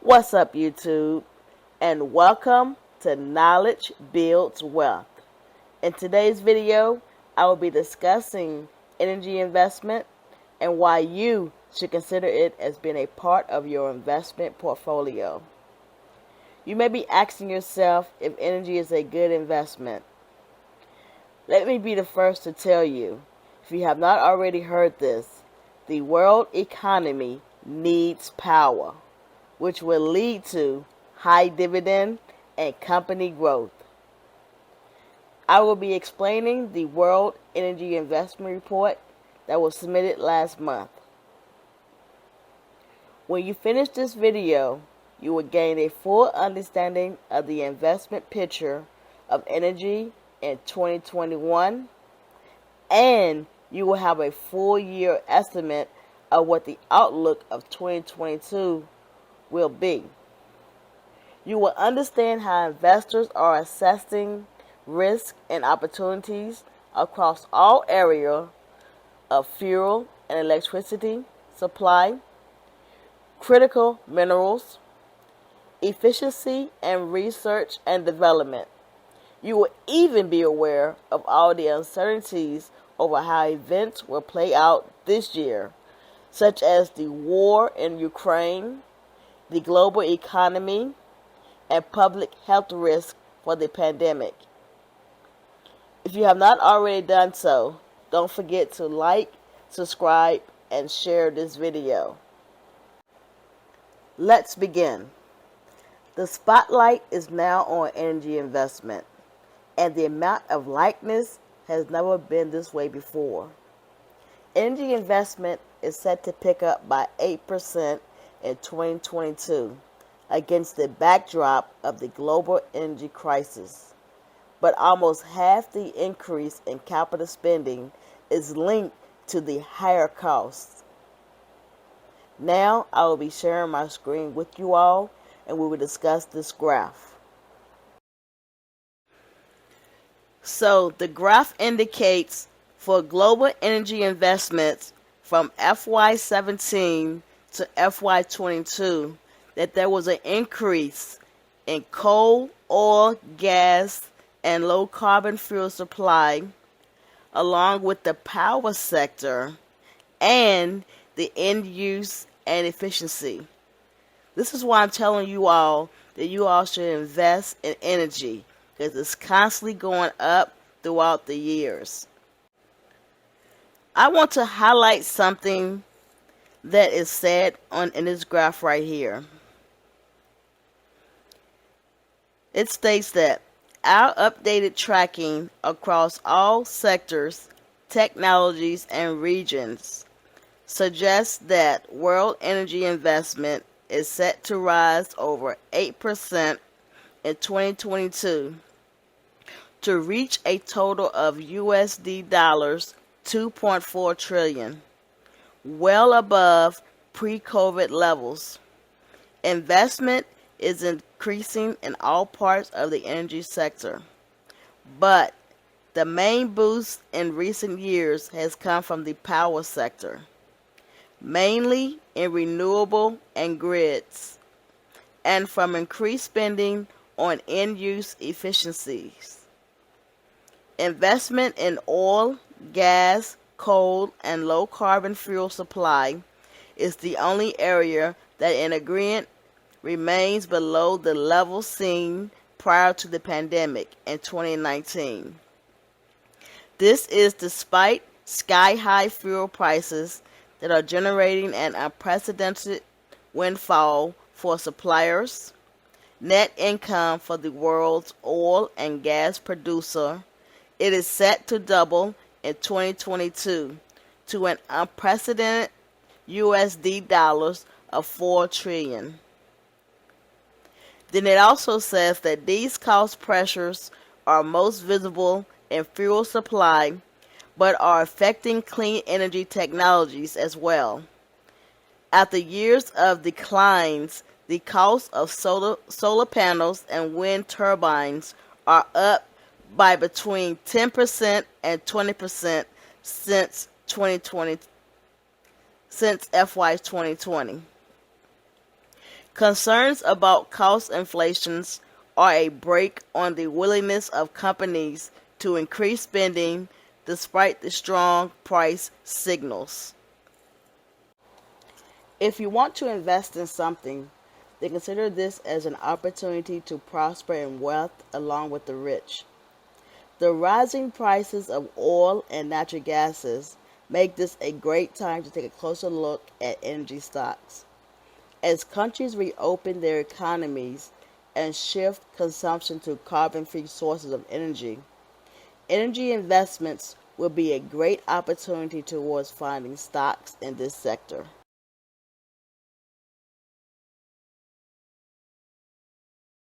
What's up, YouTube? And welcome to Knowledge Builds Wealth. In today's video, I will be discussing energy investment and why you should consider it as being a part of your investment portfolio. You may be asking yourself if energy is a good investment. Let me be the first to tell you, if you have not already heard this, the world economy needs power, which will lead to high dividend and company growth. I will be explaining the World Energy Investment Report that was submitted last month. When you finish this video, you will gain a full understanding of the investment picture of energy in 2021, and you will have a full year estimate of what the outlook of 2022 will be. You will understand how investors are assessing risk and opportunities across all areas of fuel and electricity supply, critical minerals, efficiency, and research and development. You will even be aware of all the uncertainties over how events will play out this year, such as the war in Ukraine, the global economy, and public health risk for the pandemic. If you have not already done so, don't forget to like, subscribe, and share this video. Let's begin. The spotlight is now on energy investment, and the amount of likeness has never been this way before. Energy investment is set to pick up by 8% in 2022 against the backdrop of the global energy crisis. But almost half the increase in capital spending is linked to the higher costs. Now I will be sharing my screen with you all, and we will discuss this graph. So the graph indicates for global energy investments from FY17 to FY22 that there was an increase in coal, oil, gas, and low carbon fuel supply, along with the power sector and the end use and efficiency. This is why I'm telling you all that you all should invest in energy, because it's constantly going up throughout the years. I want to highlight something that is said in this graph right here. It states that our updated tracking across all sectors, technologies, and regions suggests that world energy investment is set to rise over 8% in 2022 to reach a total of USD dollars 2.4 trillion, well above pre-COVID levels. Investment is increasing in all parts of the energy sector, but the main boost in recent years has come from the power sector, mainly in renewable and grids, and from increased spending on end-use efficiencies. Investment in oil, gas, coal, and low-carbon fuel supply is the only area that in agreement remains below the level seen prior to the pandemic in 2019. This is despite sky-high fuel prices that are generating an unprecedented windfall for suppliers, net income for the world's oil and gas producer. It is set to double in 2022 to an unprecedented USD dollars of 4 trillion. Then it also says that these cost pressures are most visible in fuel supply, but are affecting clean energy technologies as well. After years of declines, the cost of solar panels and wind turbines are up by between 10% and 20% since FY 2020. Concerns about cost inflations are a brake on the willingness of companies to increase spending despite the strong price signals. If you want to invest in something, then consider this as an opportunity to prosper in wealth along with the rich. The rising prices of oil and natural gases make this a great time to take a closer look at energy stocks. As countries reopen their economies and shift consumption to carbon-free sources of energy, energy investments will be a great opportunity towards finding stocks in this sector.